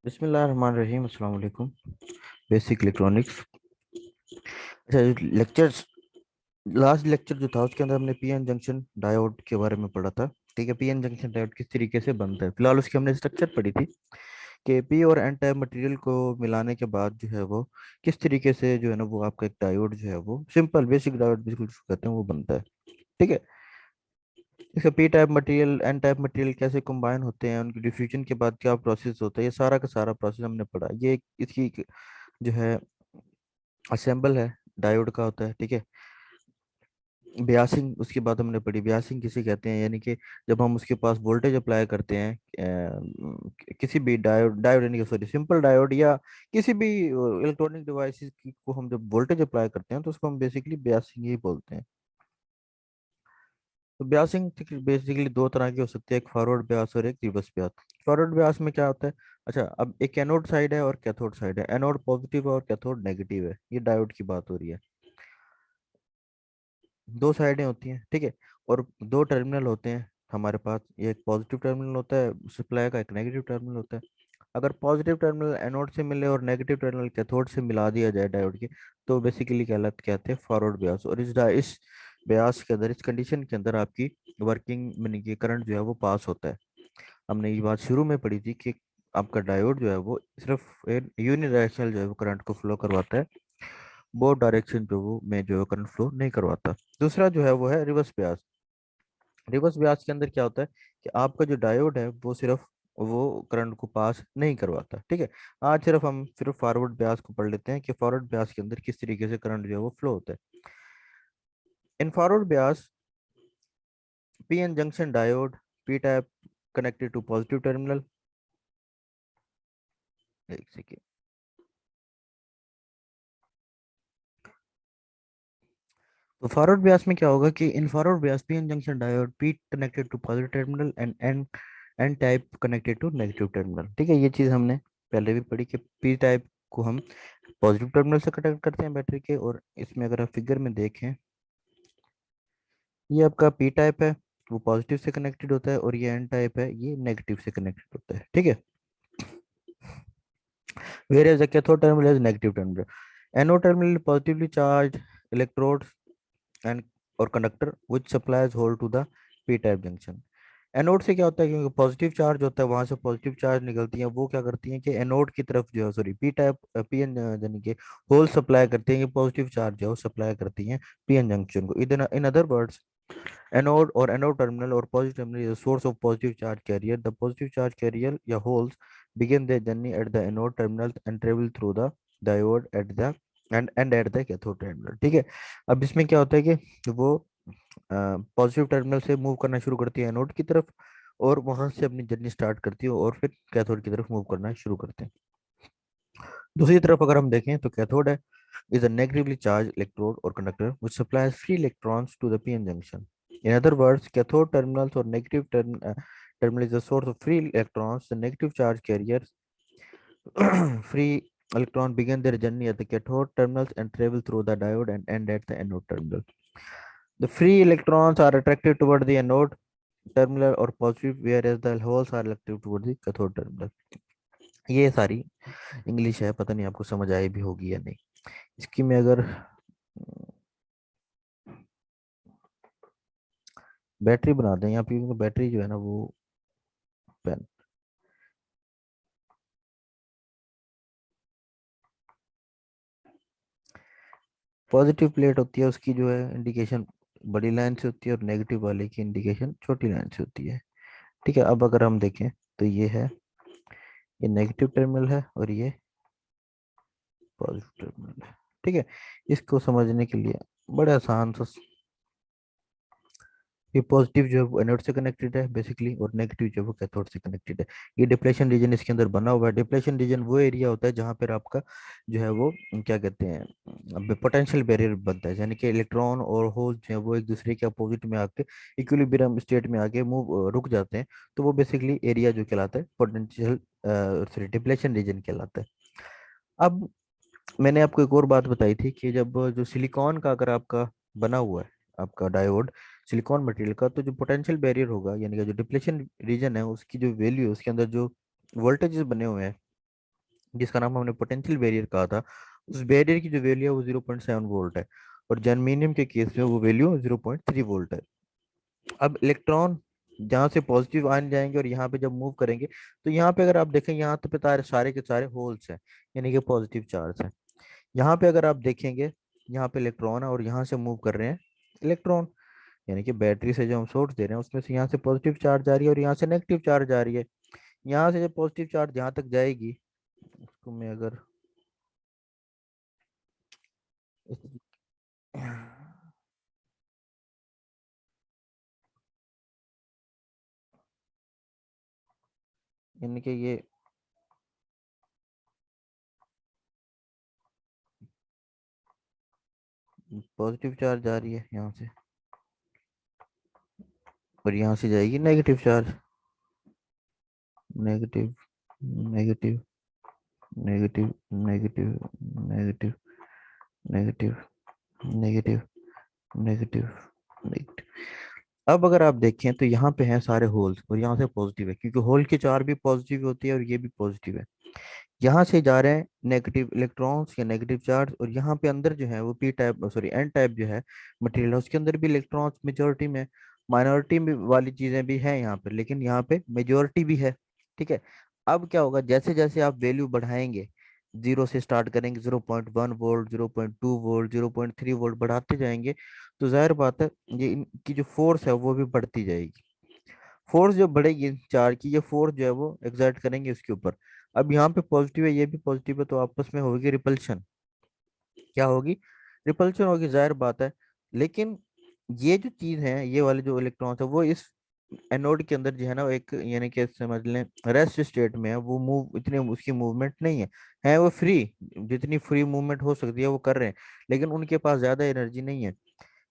बिस्मिल्लाहिर्रहमानिर्रहीम। अस्सलाम वालेकुम। Basic electronics. अच्छा, लेक्चर्स लास्ट लेक्चर जो था उसके अंदर हमने पीएन जंक्शन डायोड के बारे में पढ़ा था। ठीक है, पीएन जंक्शन डायोड किस तरीके से बनता है। फिलहाल उसकी हमने स्ट्रक्चर पढ़ी थी कि पी और एन टाइप मटेरियल को मिलाने के बाद जो है वो किस तरीके से जो है ना वो आपका एक डायोड जो है वो सिंपल बेसिक डायोड बिल्कुल जिसको कहते हैं वो बनता है। ठीक है, इसका P type material N type material कैसे कंबाइन होते हैं, उनकी डिफ्यूजन के बाद क्या प्रोसेस होता है, ये सारा का सारा प्रोसेस हमने पढ़ा। ये इसकी जो है असेंबल है डायोड का होता है। ठीक है, ब्यासिंग उसके बाद हमने पढ़ी। ब्यासिंग किसे कहते हैं, यानी कि जब हम उसके पास वोल्टेज अप्लाई करते हैं किसी भी डायोड डायोड यानी कि सॉरी सिंपल डायोड या किसी भी इलेक्ट्रॉनिक डिवाइसेस को हम जब वोल्टेज अप्लाई करते हैं तो उसको हम बेसिकली ब्यासिंग ही बोलते हैं। तो ब्यासिंग बेसिकली दो तरह की हो सकती है, एक फॉरवर्ड ब्यास और एक रिवर्स ब्यास। फॉरवर्ड ब्यास में क्या होता है, अच्छा अब एक एनोड साइड है और कैथोड साइड है, एनोड पॉजिटिव है और कैथोड नेगेटिव है, ये डायोड की बात हो रही है। दो साइडें होती हैं, ठीक है, और दो टर्मिनल होते हैं हमारे पास। ये एक पॉजिटिव टर्मिनल होता है सप्लाई का, एक नेगेटिव टर्मिनल होता है। अगर पॉजिटिव टर्मिनल एनोड से मिले और नेगेटिव टर्मिनल कैथोड से मिला दिया जाए डायोड के, तो बेसिकली कहते हैं फॉरवर्ड ब्यास। और इस ब्यास के अंदर, इस कंडीशन के अंदर आपकी वर्किंग यानी कि करंट जो है वो पास होता है। हमने ये बात शुरू में पढ़ी थी कि आपका डायोड जो है वो सिर्फ यूनिडायरेक्शनल जो है वो करंट को फ्लो करवाता है, बोथ डायरेक्शन जो वो में जो है करंट फ्लो नहीं करवाता। दूसरा जो है वो है रिवर्स ब्यास। रिवर्स ब्यास के अंदर क्या होता है कि आपका जो डायोड है वो सिर्फ वो करंट को पास नहीं करवाता। ठीक है, आज हम सिर्फ फॉरवर्ड ब्यास को पढ़ लेते हैं कि फॉरवर्ड ब्यास के अंदर किस तरीके से करंट जो है वो फ्लो होता है। In forward bias PN junction diode, P type connected to positive terminal. एक सेकेंड। तो फॉरवर्ड ब्यास में क्या होगा कि in forward bias PN junction diode, P connected to positive terminal and N N type connected to negative terminal. ठीक है, ये चीज़ हमने पहले भी पढ़ी कि पी टाइप को हम पॉजिटिव टर्मिनल से कनेक्ट करते हैं बैटरी के, और इसमें अगर आप फिगर में देखें, ये आपका पी टाइप है, वो पॉजिटिव से कनेक्टेड होता है, और ये एन टाइप है, ये नेगेटिव से कनेक्टेड होता है। ठीक है, whereas the cathode terminal is negative terminal, anode terminal positively charge electrodes and और conductor which supplies hole to the p type junction. Anode से क्या होता है, क्योंकि पॉजिटिव चार्ज होता है, वहां से पॉजिटिव चार्ज निकलती है, वो क्या करती हैं कि एनोड की तरफ जो है सॉरी पी टाइप पीएन यानी कि होल सप्लाई करती हैं, ये पॉजिटिव चार्ज जो है वो सप्लाई करती हैं पीएन जंक्शन को। इन अदर वर्ड्स, एनोड और एनोड टर्मिनल और positive terminal is the source of positive charge carrier. The positive charge carrier या holes begin their journey at the anode terminal and travel through the diode at the and at the cathode terminal। ठीक है, अब इसमें क्या होता है कि वो पॉजिटिव टर्मिनल से मूव करना शुरू करती है एनोड की तरफ, और वहां से अपनी जर्नी स्टार्ट करती है और फिर कैथोड की तरफ मूव करना शुरू करते हैं। दूसरी तरफ अगर हम देखें तो कैथोड है is a negatively charged electrode or conductor which supplies free electrons to the p-n junction. In other words, cathode terminals or terminal is a source of free electrons. The negative charge carriers free electron begin their journey at the cathode terminals and travel through the diode and end at the anode terminal. The free electrons are attracted toward the anode terminal or positive, whereas the holes are elective toward the cathode terminal. ये सारी English है, पता नहीं आपको समझ आई भी होगी या नहीं। इसकी मैं अगर बैटरी बना दें यहाँ पे, क्योंकि बैटरी जो है ना वो पेन पॉजिटिव प्लेट होती है, उसकी जो है इंडिकेशन बड़ी लाइन से होती है, और नेगेटिव वाले की इंडिकेशन छोटी लाइन से होती है। ठीक है, अब अगर हम देखें तो ये है, ये नेगेटिव टर्मिनल है और ये पॉजिटिव टर्मिनल है। ठीक है, इसको समझने के लिए बड़े आसान सा, ये पॉजिटिव जो है वो एनोड से कनेक्टेड है बेसिकली, और नेगेटिव जो है वो कैथोड से कनेक्टेड है। ये डिप्लेशन रीजन इसके अंदर बना हुआ है। डिप्लेशन रीजन वो एरिया होता है जहाँ पर आपका जो है वो क्या कहते हैं पोटेंशियल बैरियर बनता है, यानी कि इलेक्ट्रॉन और होल जो है वो एक दूसरे के अपोजिट में आके इक्विलिब्रियम स्टेट में आके मूव रुक जाते हैं, तो वो बेसिकली एरिया जो कहलाता है पोटेंशियल सॉरी डिप्लेशन रीजन कहलाता है। अब मैंने आपको एक और बात बताई थी कि जब जो सिलिकॉन का अगर आपका बना हुआ है आपका डायोड सिलिकॉन मटेरियल का, तो जो पोटेंशियल बैरियर होगा यानी कि जो डिप्लेशन रीजन है उसकी जो वैल्यू, उसके अंदर जो वोल्टेजेस बने हुए हैं जिसका नाम हमने पोटेंशियल बैरियर कहा था, उस बैरियर की जो वैल्यू है वो 0.7 वोल्ट है, और जर्मेनियम के केस में वो वैल्यू 0.3 वोल्ट है। अब इलेक्ट्रॉन जहाँ से पॉजिटिव आयन जाएंगे और यहाँ पे जब मूव करेंगे, तो यहाँ पे अगर आप देखें, यहाँ तो पे सारे के सारे होल्स हैं, यानी कि पॉजिटिव चार्ज है। यहाँ पे अगर आप देखेंगे, यहाँ पे इलेक्ट्रॉन है और यहाँ से मूव कर रहे हैं इलेक्ट्रॉन, यानी कि बैटरी से जो हम सोर्स दे रहे हैं उसमें से यहाँ से पॉजिटिव चार्ज आ रही है और यहाँ से नेगेटिव चार्ज आ रही है। यहाँ से जब पॉजिटिव चार्ज यहाँ तक जाएगी, उसको मैं अगर यानी कि ये पॉजिटिव चार्ज आ रही है यहाँ से, और यहाँ से जाएगी negative charge, negative, negative, negative, negative, negative, negative, negative, negative, negative. अब अगर आप देखें तो यहाँ पे हैं सारे होल्स और यहाँ से पॉजिटिव है, क्योंकि होल की चार्ज भी पॉजिटिव होती है और ये भी पॉजिटिव है। यहाँ से जा रहे हैं नेगेटिव इलेक्ट्रॉन्स या नेगेटिव चार्ज, और यहाँ पे अंदर जो है वो P type, sorry N type जो है मटेरियल है, उसके अंदर भी इलेक्ट्रॉन्स मेजोरिटी में, माइनॉरिटी में वाली चीजें भी हैं यहाँ पे, लेकिन यहाँ पे मेजोरिटी भी है। ठीक है। अब क्या होगा, जैसे जैसे आप वैल्यू बढ़ाएंगे, जीरो से स्टार्ट करेंगे, 0.1 वोल्ट, 0.2 वोल्ट, 0.3 वोल्ट बढ़ाते जाएंगे, तो जाहिर बात है ये इनकी जो फोर्स है वो भी बढ़ती जाएगी। फोर्स जो बढ़ेगी चार्ज की, ये फोर्स जो है वो एग्जर्ट करेंगे उसके ऊपर। अब यहाँ पे पॉजिटिव है, ये भी पॉजिटिव है, तो आपस में होगी रिपल्शन। क्या होगी? रिपल्शन होगी, जाहिर बात है। लेकिन ये जो चीज है, ये वाले जो इलेक्ट्रॉन्स है वो इस एनोड के अंदर जो है ना, एक यानी कि समझ लें रेस्ट स्टेट में है, वो मूव इतने उसकी मूवमेंट नहीं है वो फ्री, जितनी फ्री मूवमेंट हो सकती है वो कर रहे हैं, लेकिन उनके पास ज्यादा एनर्जी नहीं है।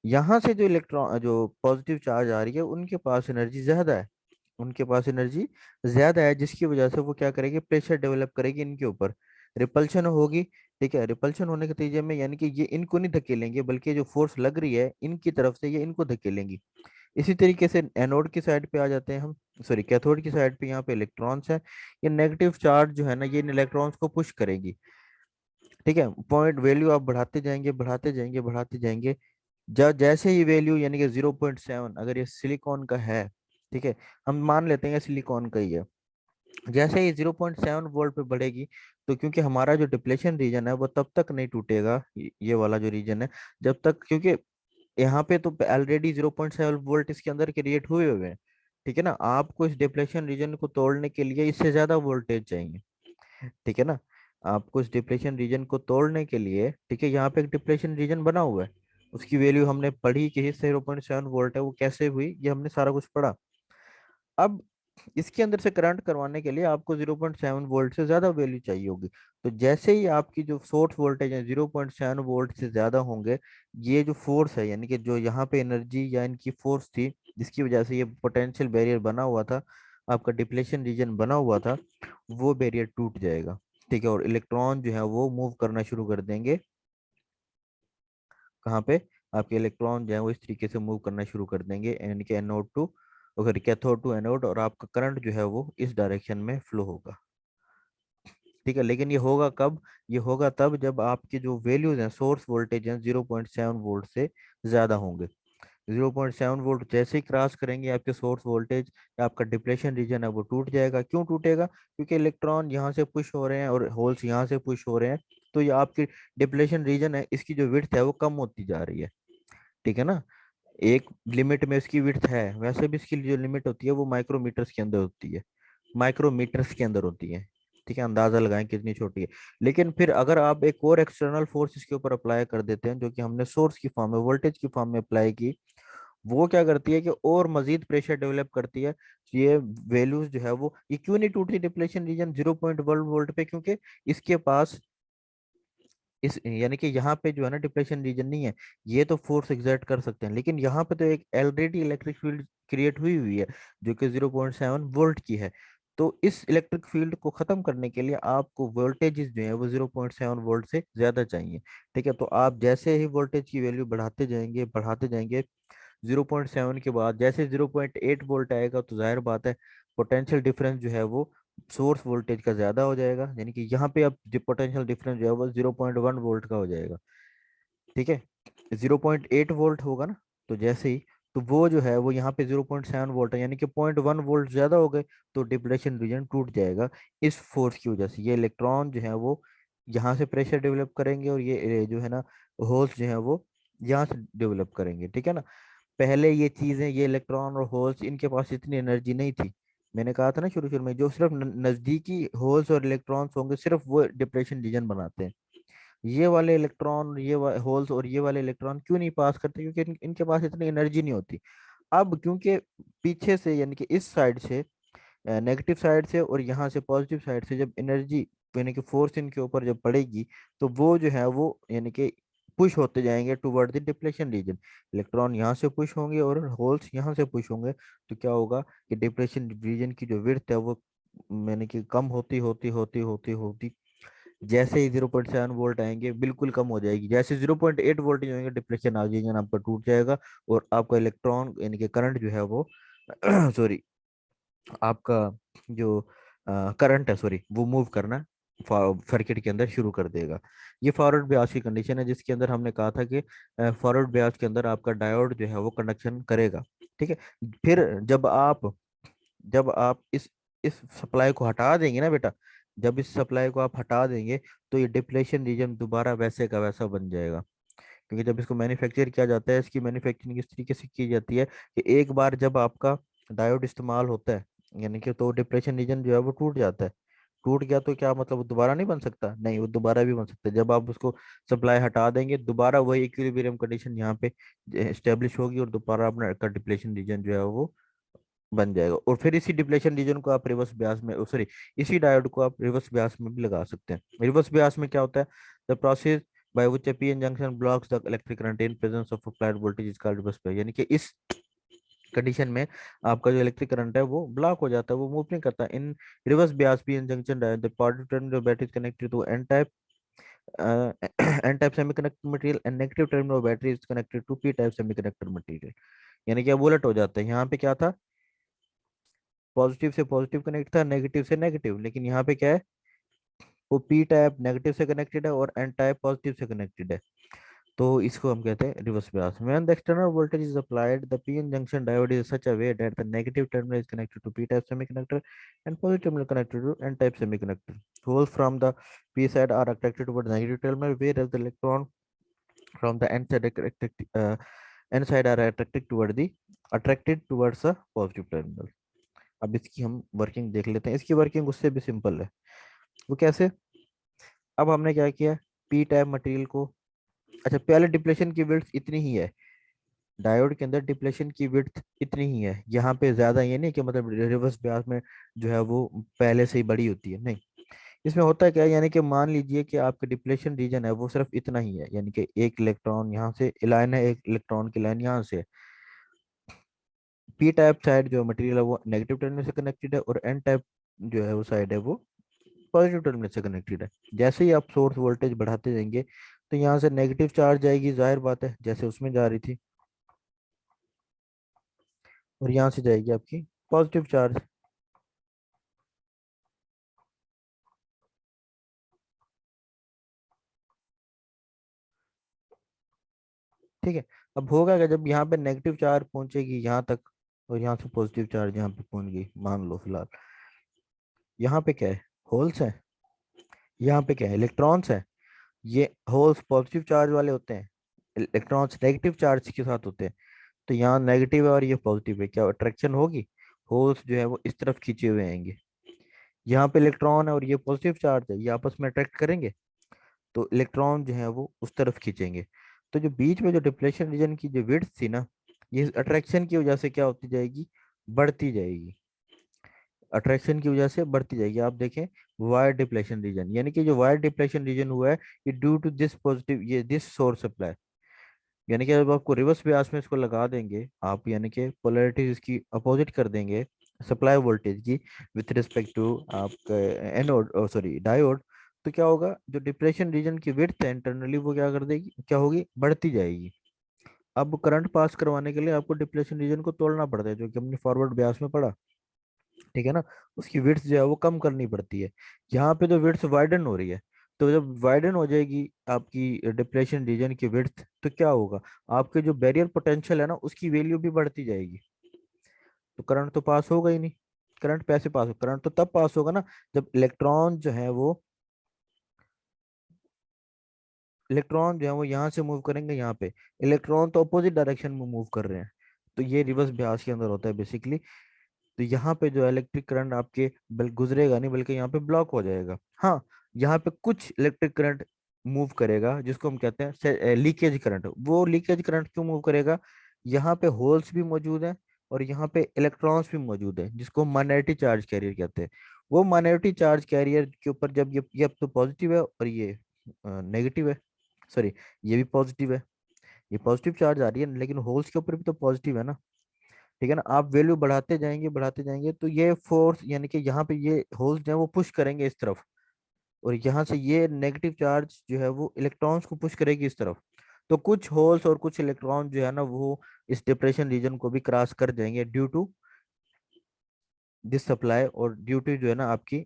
यहाँ से जो इलेक्ट्रॉन जो पॉजिटिव चार्ज आ रही है उनके पास एनर्जी ज्यादा है, उनके पास एनर्जी ज्यादा है, जिसकी वजह से वो क्या करेगी, प्रेशर डेवलप करेगी इनके ऊपर, रिपल्शन होगी। ठीक है, रिपल्शन होने के नतीजे में यानी कि ये इनको नहीं धकेलेंगे, बल्कि जो फोर्स लग रही है इनकी तरफ से ये इनको धकेलेंगी। इसी तरीके से एनोड की साइड पे आ जाते हैं हम, सॉरी कैथोड की साइड पे, यहाँ पे इलेक्ट्रॉन्स है, ये नेगेटिव चार्ज जो है ना ये इन इलेक्ट्रॉन्स को पुश करेगी। ठीक है, पॉइंट वैल्यू आप बढ़ाते जाएंगे, बढ़ाते जाएंगे, बढ़ाते जाएंगे। जब जैसे ही वैल्यू यानी कि 0.7 अगर ये सिलिकॉन का है, ठीक है, हम मान लेते हैं सिलिकॉन का ही है, जैसे ही 0.7 वोल्ट पे बढ़ेगी, तो क्योंकि हमारा जो डिप्लेशन रीजन है वो तब तक नहीं टूटेगा, ये वाला जो रीजन है, जब तक, क्योंकि यहाँ पे तो ऑलरेडी 0.7 वोल्ट इसके अंदर क्रिएट हुए हुए हैं। ठीक है ना, आपको इस डिप्लेशन रीजन को तोड़ने के लिए इससे ज्यादा वोल्टेज चाहिए। ठीक है ना, आपको इस डिप्लेशन रीजन को तोड़ने के लिए, ठीक है, यहाँ पे एक डिप्लेशन रीजन बना हुआ है, उसकी वैल्यू हमने पढ़ी कि 0.7 वोल्ट है, वो कैसे हुई ये हमने सारा कुछ पढ़ा। अब इसके अंदर से करंट करवाने के लिए आपको 0.7 वोल्ट से ज्यादा वैल्यू चाहिए होगी। तो जैसे ही आपकी जो सोर्स वोल्टेज है 0.7 वोल्ट से ज्यादा होंगे, ये जो फोर्स है यानी कि जो यहाँ पे एनर्जी या इनकी फोर्स थी जिसकी वजह से ये पोटेंशियल बैरियर बना हुआ था, आपका डिप्लेशन रीजन बना हुआ था, वो बैरियर टूट जाएगा। ठीक है, और इलेक्ट्रॉन जो है वो मूव करना शुरू कर देंगे। कहाँ पे? आपके इलेक्ट्रॉन जो है वो इस तरीके से मूव करना शुरू कर देंगे, यानी कि एनोड टू, अगर कैथोड टू एनोड, और आपका करंट जो है वो इस डायरेक्शन में फ्लो होगा। ठीक है, लेकिन ये होगा कब? ये होगा तब जब आपकी जो वैल्यूज हैं, सोर्स वोल्टेज हैं, 0.7 वोल्ट से ज्यादा होंगे। 0.7 वोल्ट जैसे ही क्रॉस करेंगे आपके सोर्स वोल्टेज, आपका डिप्लेशन रीजन है वो टूट जाएगा। क्यों टूटेगा? क्योंकि इलेक्ट्रॉन यहाँ से पुश हो रहे हैं और होल्स यहाँ से पुश हो रहे हैं, तो ये आपकी डिप्लेशन रीजन है, इसकी जो विड्थ है वो कम होती जा रही है। ठीक है ना, एक लिमिट में इसकी विड्थ है, वैसे भी इसकी जो लिमिट होती है वो माइक्रोमीटर्स के अंदर होती है, माइक्रोमीटर्स के अंदर होती है। ठीक है, अंदाजा लगाएं कितनी छोटी है। लेकिन फिर अगर आप एक और एक्सटर्नल फोर्स इसके ऊपर अप्लाई कर देते हैं, जो कि हमने सोर्स की फॉर्म में, वोल्टेज की फॉर्म में अप्लाई की, वो क्या करती है कि और मजीद प्रेशर डेवलप करती है। ये वैल्यूज जो है वो, ये क्यों नहीं टूटती डिप्लेशन रीजन 0.1 वोल्ट पे? क्योंकि इसके पास इस यानी कि यहाँ पे जो है ना डिप्लेशन रीजन नहीं है, ये तो फोर्स एग्जर्ट कर सकते हैं, लेकिन यहाँ पे तो एक ऑलरेडी इलेक्ट्रिक फील्ड क्रिएट हुई हुई है जो कि 0.7 वोल्ट की है। तो इस इलेक्ट्रिक फील्ड को खत्म करने के लिए आपको वोल्टेजेस जो है वो 0.7 वोल्ट से ज्यादा चाहिए। ठीक है, तो आप जैसे ही वोल्टेज की वैल्यू बढ़ाते जाएंगे, बढ़ाते जाएंगे, 0.7 के बाद जैसे 0.8 वोल्ट आएगा, तो जाहिर बात है पोटेंशियल डिफरेंस जो है वो सोर्स वोल्टेज का ज्यादा हो जाएगा, यानी कि यहाँ पे अब जो पोटेंशियल डिफरेंस जो है वो 0.1 वोल्ट का हो जाएगा। ठीक है, 0.8 वोल्ट होगा ना, तो जैसे ही, तो वो जो है वो यहाँ पे 0.7 वोल्ट है, यानी कि 0.1 वोल्ट ज्यादा हो गए, तो डिप्लेशन रीजन टूट जाएगा इस फोर्स की वजह से। ये इलेक्ट्रॉन जो है वो यहाँ से प्रेशर डेवलप करेंगे, और ये जो है ना होल्स जो है वो यहाँ से डेवलप करेंगे। ठीक है ना, पहले ये चीजें, ये इलेक्ट्रॉन और होल्स, इनके पास इतनी एनर्जी नहीं थी। मैंने कहा था ना शुरू शुरू में, जो सिर्फ नजदीकी होल्स और इलेक्ट्रॉन्स होंगे सिर्फ वो डिप्लेशन रीजन बनाते हैं। ये वाले इलेक्ट्रॉन, होल्स और ये वाले इलेक्ट्रॉन क्यों नहीं पास करते, क्योंकि इनके पास इतनी एनर्जी नहीं होती। अब क्योंकि पीछे से, यानी कि इस साइड से, नेगेटिव साइड से और यहाँ से पॉजिटिव साइड से, जब एनर्जी, यानी कि फोर्स इनके ऊपर जब पड़ेगी, तो वो जो है वो, यानी कि पुश होते जाएंगे toward the depletion region. Electron यहाँ से पुश होंगे और होल्स यहाँ से पुश होंगे, तो क्या होगा कि डिप्लेशन रीजन की जो विड्थ है वो, यानी कि कम होती होती होती होती होती, जैसे ही 0.7 वोल्ट आएंगे बिल्कुल कम हो जाएगी। जैसे 0.8 वोल्ट जो होंगे, डिप्लेशन आ जाएगा, आपका टूट जाएगा, और आपका इलेक्ट्रॉन, यानी कि करंट जो है वो सॉरी, आपका जो करंट है, सॉरी, वो मूव करना सर्किट के अंदर शुरू कर देगा। ये फॉरवर्ड ब्याज की कंडीशन है, जिसके अंदर हमने कहा था कि फॉरवर्ड ब्याज के अंदर आपका डायोड जो है वो कंडक्शन करेगा। ठीक है, फिर जब आप इस सप्लाई को हटा देंगे ना बेटा, जब इस सप्लाई को आप हटा देंगे, तो ये डिप्लेशन रीजन दोबारा वैसे का वैसा बन जाएगा। क्योंकि जब इसको मैन्युफैक्चर किया जाता है, इसकी मैन्युफैक्चरिंग इस तरीके से की जाती है कि एक बार जब आपका डायोड इस्तेमाल होता है, यानी कि, तो डिप्लेशन रीजन जो है वो टूट जाता है। टूट गया तो क्या मतलब, वो दोबारा नहीं बन सकता? नहीं, वो दोबारा भी बन सकता है। जब आप उसको सप्लाई हटा देंगे, दोबारा वही इक्विलिब्रियम कंडीशन यहाँ पे स्टेब्लिश होगी, और दोबारा अपना डिप्लेशन रीजन जो है वो बन जाएगा। और फिर इसी डिप्लेशन रीजन को आप रिवर्स ब्यास में, सॉरी, इसी डायोड को आप रिवर्स ब्यास में भी लगा सकते हैं। रिवर्स ब्यास में क्या होता है? The process by which a pn junction blocks the electric current in presence of applied voltage is called reverse bias। यानी कि इस कंडीशन में आपका जो इलेक्ट्रिक करंट है वो ब्लॉक हो जाता है, वो मूव नहीं करता। In reverse bias PN junction diode, the positive terminal battery is connected to n type n type semiconductor material, and negative terminal battery is connected to p type semiconductor material. यानी कि अब उलट हो जाता है, यहाँ पे क्या था, पॉजिटिव से पॉजिटिव कनेक्ट था, नेगेटिव से नेगेटिव, लेकिन यहाँ पे क्या है, वो पी टाइप नेगेटिव से कनेक्टेड है और एन टाइप पॉजिटिव से कनेक्टेड है। तो इसको हम कहते हैं reverse bias. When the external voltage is applied, the PN junction diode is such a way that the negative terminal is connected to P-type semiconductor and positive terminal connected to N-type semiconductor. Holes from the P side are attracted toward the negative terminal, whereas the electron from the N side are attracted towards the positive terminal. अब इसकी हम working देख लेते हैं। इसकी working उससे भी simple है। वो कैसे? अब हमने क्या किया, पी टाइप मटेरियल को, अच्छा, पहले डिप्लेशन की विड्थ इतनी ही है, डायोड के अंदर डिप्लेशन की विड्थ इतनी ही है। यहाँ पे ज्यादा ये नहीं कि मतलब रिवर्स ब्यास में जो है वो पहले से ही बड़ी होती है, नहीं। इसमें होता है क्या, यानी कि मान लीजिए कि आपका डिप्लेशन रीजन है वो सिर्फ इतना ही है, यानी कि एक इलेक्ट्रॉन यहाँ से लाइन है, एक इलेक्ट्रॉन की लाइन यहाँ से। पी टाइप साइड जो मटेरियल है वो नेगेटिव टर्मिनल से कनेक्टेड है, और एन टाइप जो है वो साइड है वो पॉजिटिव टर्मिनल से कनेक्टेड है। जैसे ही आप सोर्स वोल्टेज बढ़ाते जाएंगे, तो यहाँ से नेगेटिव चार्ज जाएगी, जाहिर बात है, जैसे उसमें जा रही थी, और यहाँ से जाएगी आपकी पॉजिटिव चार्ज। ठीक है, अब होगा क्या, जब यहाँ पे नेगेटिव चार्ज पहुंचेगी यहाँ तक, और यहाँ से पॉजिटिव चार्ज यहाँ पे पहुंच गई, मान लो फिलहाल यहाँ पे क्या है, होल्स है, यहाँ पे क्या है, इलेक्ट्रॉन्स है। ये होल्स पॉजिटिव चार्ज वाले होते हैं, इलेक्ट्रॉन्स नेगेटिव चार्ज के साथ होते हैं। तो यहाँ नेगेटिव है और ये पॉजिटिव है, क्या अट्रैक्शन होगी? होल्स जो है वो इस तरफ खींचे हुए आएंगे। यहाँ पे इलेक्ट्रॉन है और ये पॉजिटिव चार्ज है, ये आपस में अट्रैक्ट करेंगे, तो इलेक्ट्रॉन जो है वो उस तरफ खींचेंगे। तो जो बीच में जो डिप्लेशन रीजन की जो विड्थ थी ना, ये अट्रैक्शन की वजह से क्या होती जाएगी, बढ़ती जाएगी। अट्रैक्शन की वजह से बढ़ती जाएगी। आप देखें, वायर डिप्लेशन रीजन, यानी कि जो वायर डिप्लेशन रीजन हुआ है, ये ड्यू टू दिस पॉजिटिव, ये दिस सोर्स सप्लाई। यानी कि जब आपको रिवर्स ब्यास में इसको लगा देंगे आप, यानी कि पोलैरिटी इसकी अपोजिट कर देंगे सप्लाई वोल्टेज की विथ रिस्पेक्ट टू आपका एनोड, सॉरी, डायोड, तो क्या होगा, जो डिप्लेशन रीजन की विड्थ है इंटरनली वो क्या कर देगी, क्या होगी, बढ़ती जाएगी। अब करंट पास करवाने के लिए आपको डिप्लेशन रीजन को तोड़ना पड़ता है, जो कि हमने फॉरवर्ड ब्यास में पढ़ा। ठीक है ना, उसकी विड्थ जो है वो कम करनी पड़ती है। यहाँ पे तो विड्थ वाइडन हो रही है, तो जब वाइडन हो जाएगी आपकी डिप्लेशन रीजन की विड्थ, तो क्या होगा, आपके जो बैरियर पोटेंशियल है ना उसकी वैल्यू भी बढ़ती जाएगी, तो करंट तो पास होगा ही नहीं। करंट पैसे पास हो, करंट तो तब पास होगा ना जब इलेक्ट्रॉन जो है वो यहाँ से मूव करेंगे यहाँ पे। इलेक्ट्रॉन तो अपोजिट डायरेक्शन में मूव कर रहे हैं, तो ये रिवर्स ब्यास के अंदर होता है बेसिकली। तो यहाँ पे जो इलेक्ट्रिक करंट आपके बल गुजरेगा नहीं, बल्कि यहाँ पे ब्लॉक हो जाएगा। हाँ, यहाँ पे कुछ इलेक्ट्रिक करंट मूव करेगा जिसको हम कहते हैं लीकेज करंट। वो लीकेज करंट क्यों मूव करेगा, यहाँ पे होल्स भी मौजूद है और यहाँ पे इलेक्ट्रॉन्स भी मौजूद है, जिसको माइनॉरिटी चार्ज कैरियर कहते हैं। वो माइनॉरिटी चार्ज कैरियर के ऊपर जब ये अब तो पॉजिटिव है और ये नेगेटिव है, सॉरी ये भी पॉजिटिव है, ये पॉजिटिव चार्ज आ रही है, लेकिन होल्स के ऊपर भी तो पॉजिटिव है ना। ठीक है ना, आप वैल्यू बढ़ाते जाएंगे तो ये फोर्स यानी कि यहाँ पे ये होल्स जो है वो पुश करेंगे इस तरफ, और यहाँ से ये नेगेटिव चार्ज जो है वो इलेक्ट्रॉन्स को पुश करेगी इस तरफ। तो कुछ होल्स और कुछ इलेक्ट्रॉन जो है ना वो इस डिप्रेशन रीजन को भी क्रॉस कर जाएंगे ड्यू टू दिस सप्लाई, और ड्यू टू जो है ना आपकी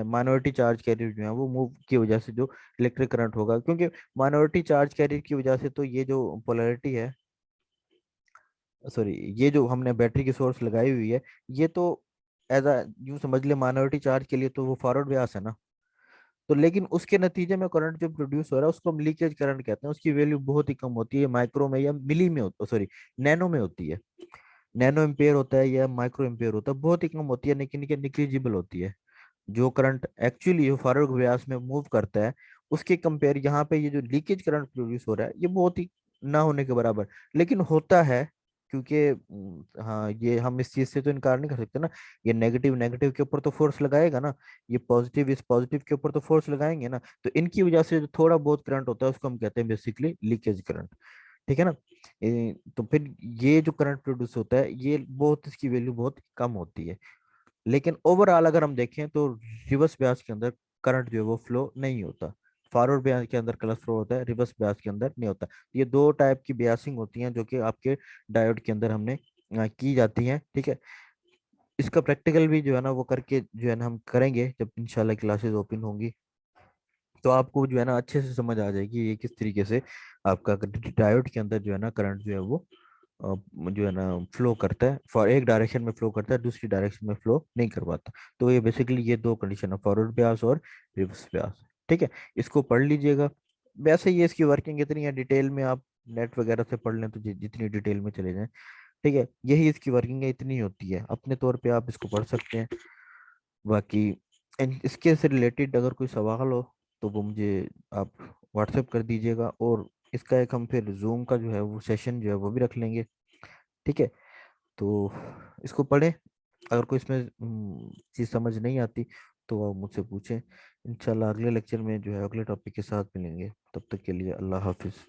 माइनॉरिटी चार्ज कैरियर जो है वो मूव की वजह से जो इलेक्ट्रिक करंट होगा, क्योंकि माइनॉरिटी चार्ज कैरियर की वजह से तो ये जो पोलैरिटी है, सॉरी ये जो हमने बैटरी की सोर्स लगाई हुई है, ये तो एज अ यूं समझ ले माइनॉरिटी चार्ज के लिए तो वो फॉरवर्ड ब्यास है ना। तो लेकिन उसके नतीजे में करंट जो प्रोड्यूस हो रहा है उसको हम लीकेज करंट कहते हैं, उसकी वैल्यू बहुत ही कम होती है, माइक्रो में या मिली में होता, सॉरी नैनो में होती है। नैनो एम्पेयर होता है या माइक्रो एम्पेयर होता है, बहुत ही कम होती है, लेकिन निग्लिजिबल होती है। जो करंट एक्चुअली फॉरवर्ड ब्यास में मूव करता है उसके कंपेयर यहाँ पे ये जो लीकेज करंट प्रोड्यूस हो रहा है ये बहुत ही ना होने के बराबर, लेकिन होता है। क्योंकि हाँ, ये हम इस चीज से तो इनकार नहीं कर सकते ना, ये नेगेटिव नेगेटिव के ऊपर तो फोर्स लगाएगा ना, ये पॉजिटिव इस पॉजिटिव के ऊपर तो फोर्स लगाएंगे ना, तो इनकी वजह से जो थोड़ा बहुत करंट होता है उसको हम कहते हैं बेसिकली लीकेज करंट। ठीक है ना। तो फिर ये जो करंट प्रोड्यूस होता है ये बहुत, इसकी वैल्यू बहुत कम होती है। लेकिन ओवरऑल अगर हम देखें तो रिवर्स ब्यास के अंदर करंट जो है वो फ्लो नहीं होता। फॉरवर्ड ब्यास के अंदर करंट फ्लो होता है, रिवर्स ब्यास के अंदर नहीं होता। ये दो टाइप की ब्यासिंग होती हैं जो कि आपके डायोड के अंदर हमने की जाती हैं। ठीक है, इसका प्रैक्टिकल भी जो है ना वो करके जो है ना हम करेंगे जब इंशाल्लाह क्लासेस ओपन होंगी, तो आपको जो है ना अच्छे से समझ आ जाएगी ये किस तरीके से आपका डायोड के अंदर जो है ना करंट जो है वो अ, जो है ना फ्लो करता है, फॉर एक डायरेक्शन में फ्लो करता है, दूसरी डायरेक्शन में फ्लो नहीं कर पाता। तो ये बेसिकली ये दो कंडीशन है, फॉरवर्ड ब्यास और रिवर्स ब्यास। ठीक है, इसको पढ़ लीजिएगा। वैसे ये इसकी वर्किंग इतनी है, डिटेल में आप नेट वगैरह से पढ़ लें तो जितनी डिटेल में चले जाएं। ठीक है, यही इसकी वर्किंग है, इतनी होती है, अपने तौर पे आप इसको पढ़ सकते हैं। बाकी इसके से रिलेटेड अगर कोई सवाल हो तो वो मुझे आप व्हाट्सएप कर दीजिएगा, और इसका एक हम फिर जूम का जो है वो सेशन जो है वो भी रख लेंगे। ठीक है, तो इसको पढ़ें, अगर कोई इसमें चीज़ समझ नहीं आती तो आप मुझसे पूछें। इंशाल्लाह अगले लेक्चर में जो है अगले टॉपिक के साथ मिलेंगे, तब तक के लिए अल्लाह हाफिज़।